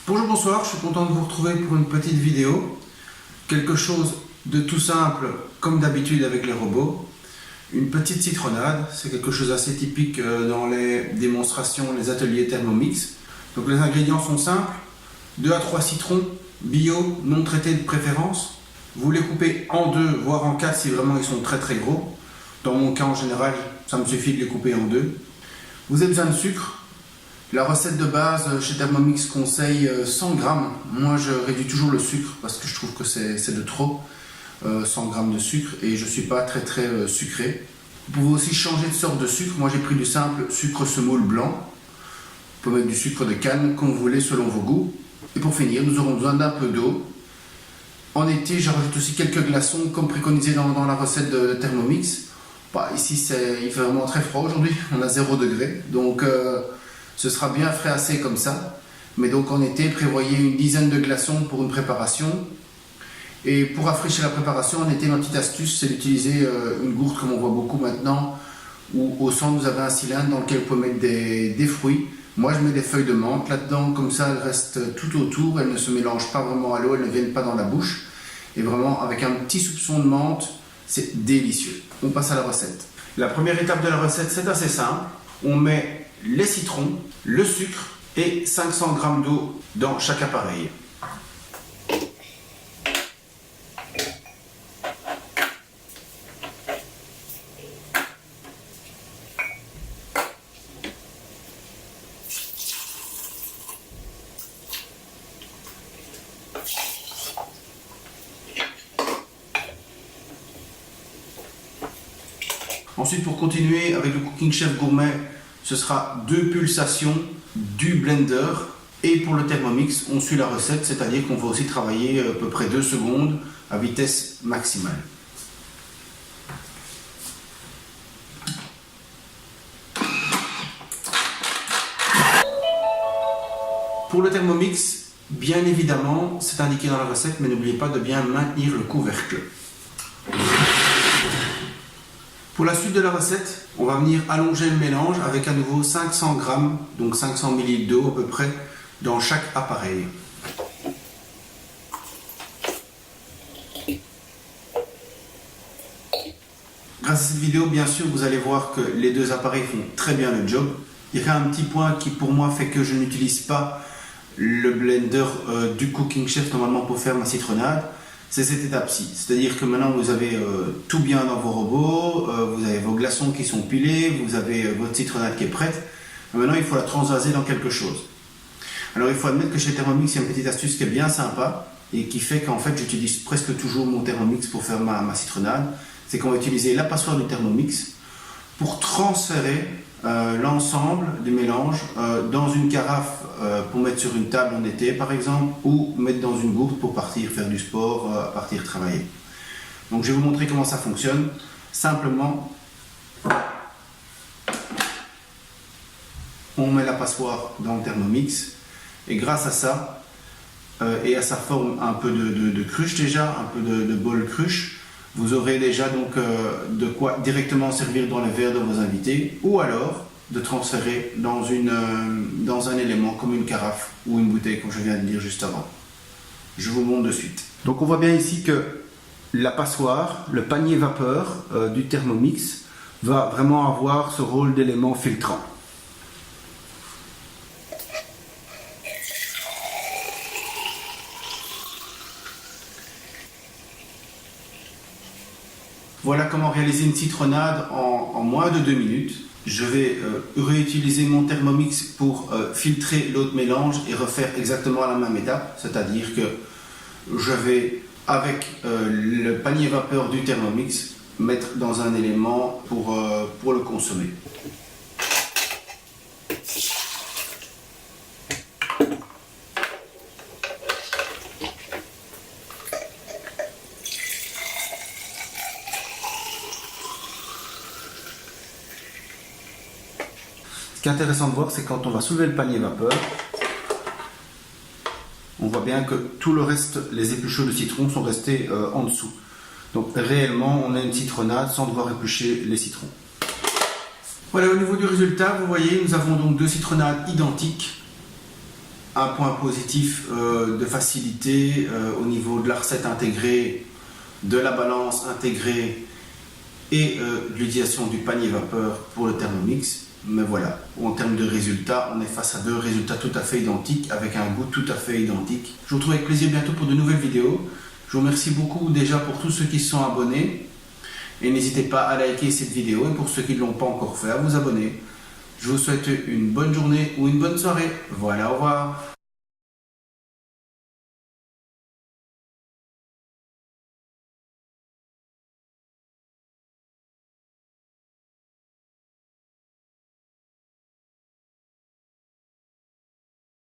Bonjour, bonsoir, je suis content de vous retrouver pour une petite vidéo. Quelque chose de tout simple, comme d'habitude avec les robots. Une petite citronnade, c'est quelque chose d'assez typique dans les démonstrations, les ateliers Thermomix. Donc les ingrédients sont simples, 2 à 3 citrons, bio, non traités de préférence. Vous les coupez en 2, voire en 4 si vraiment ils sont très très gros. Dans mon cas en général, ça me suffit de les couper en 2. Vous avez besoin de sucre. La recette de base chez Thermomix conseille 100 grammes. Moi je réduis toujours le sucre parce que je trouve que c'est de trop. 100 grammes de sucre et je ne suis pas très sucré. Vous pouvez aussi changer de sorte de sucre. Moi j'ai pris du simple sucre semoule blanc. Vous pouvez mettre du sucre de canne comme vous voulez selon vos goûts. Et pour finir, nous aurons besoin d'un peu d'eau. En été, je rajoute aussi quelques glaçons comme préconisé dans la recette de Thermomix. Ici il fait vraiment très froid aujourd'hui, on a 0 degré. Donc ce sera bien frais comme ça. Mais donc en été, prévoyez une dizaine de glaçons pour une préparation. Et pour rafraîchir la préparation, en été, ma petite astuce, c'est d'utiliser une gourde comme on voit beaucoup maintenant, où au centre vous avez un cylindre dans lequel vous pouvez mettre des fruits. Moi je mets des feuilles de menthe là-dedans, comme ça elles restent tout autour, elles ne se mélangent pas vraiment à l'eau, elles ne viennent pas dans la bouche. Et vraiment avec un petit soupçon de menthe, c'est délicieux. On passe à la recette. La première étape de la recette, c'est assez simple. On met les citrons, le sucre et 500 g d'eau dans chaque appareil. Ensuite, pour continuer avec le Cooking Chef Gourmet, ce sera 2 pulsations du blender. Et pour le Thermomix, on suit la recette, c'est-à-dire qu'on va aussi travailler à peu près 2 secondes à vitesse maximale. Pour le Thermomix, bien évidemment, c'est indiqué dans la recette, mais n'oubliez pas de bien maintenir le couvercle. Pour la suite de la recette, on va venir allonger le mélange avec à nouveau 500 g, donc 500 ml d'eau à peu près, dans chaque appareil. Grâce à cette vidéo, bien sûr, vous allez voir que les 2 appareils font très bien le job. Il y a un petit point qui pour moi fait que je n'utilise pas le blender du Cooking Chef normalement pour faire ma citronnade. C'est cette étape-ci, c'est-à-dire que maintenant vous avez tout bien dans vos robots, vous avez vos glaçons qui sont pilés, vous avez votre citronnade qui est prête. Maintenant il faut la transvaser dans quelque chose. Alors il faut admettre que chez Thermomix il y a une petite astuce qui est bien sympa et qui fait qu'en fait j'utilise presque toujours mon Thermomix pour faire ma citronnade. C'est qu'on va utiliser la passoire du Thermomix pour transférer l'ensemble du mélange dans une carafe pour mettre sur une table en été par exemple, ou mettre dans une gourde pour partir faire du sport, partir travailler. Donc je vais vous montrer comment ça fonctionne. Simplement, on met la passoire dans le Thermomix et grâce à ça et à sa forme un peu de cruche déjà, un peu de bol cruche, vous aurez déjà donc de quoi directement servir dans les verres de vos invités, ou alors de transférer dans un élément comme une carafe ou une bouteille comme je viens de dire juste avant. Je vous montre de suite. Donc on voit bien ici que la passoire, le panier vapeur du Thermomix va vraiment avoir ce rôle d'élément filtrant. Voilà comment réaliser une citronnade en moins de 2 minutes. Je vais réutiliser mon Thermomix pour filtrer l'autre mélange et refaire exactement la même étape. C'est-à-dire que je vais, avec le panier vapeur du Thermomix, mettre dans un élément pour le consommer. Ce qui est intéressant de voir, c'est quand on va soulever le panier vapeur, on voit bien que tout le reste, les épluchures de citron sont restés en dessous. Donc réellement, on a une citronnade sans devoir éplucher les citrons. Voilà, au niveau du résultat, vous voyez, nous avons donc 2 citronnades identiques. un point positif de facilité au niveau de la recette intégrée, de la balance intégrée et de l'utilisation du panier vapeur pour le Thermomix. Mais voilà, en termes de résultats, on est face à deux résultats tout à fait identiques, avec un goût tout à fait identique. Je vous retrouve avec plaisir bientôt pour de nouvelles vidéos. Je vous remercie beaucoup déjà pour tous ceux qui se sont abonnés. Et n'hésitez pas à liker cette vidéo, et pour ceux qui ne l'ont pas encore fait, à vous abonner. Je vous souhaite une bonne journée ou une bonne soirée. Voilà, au revoir.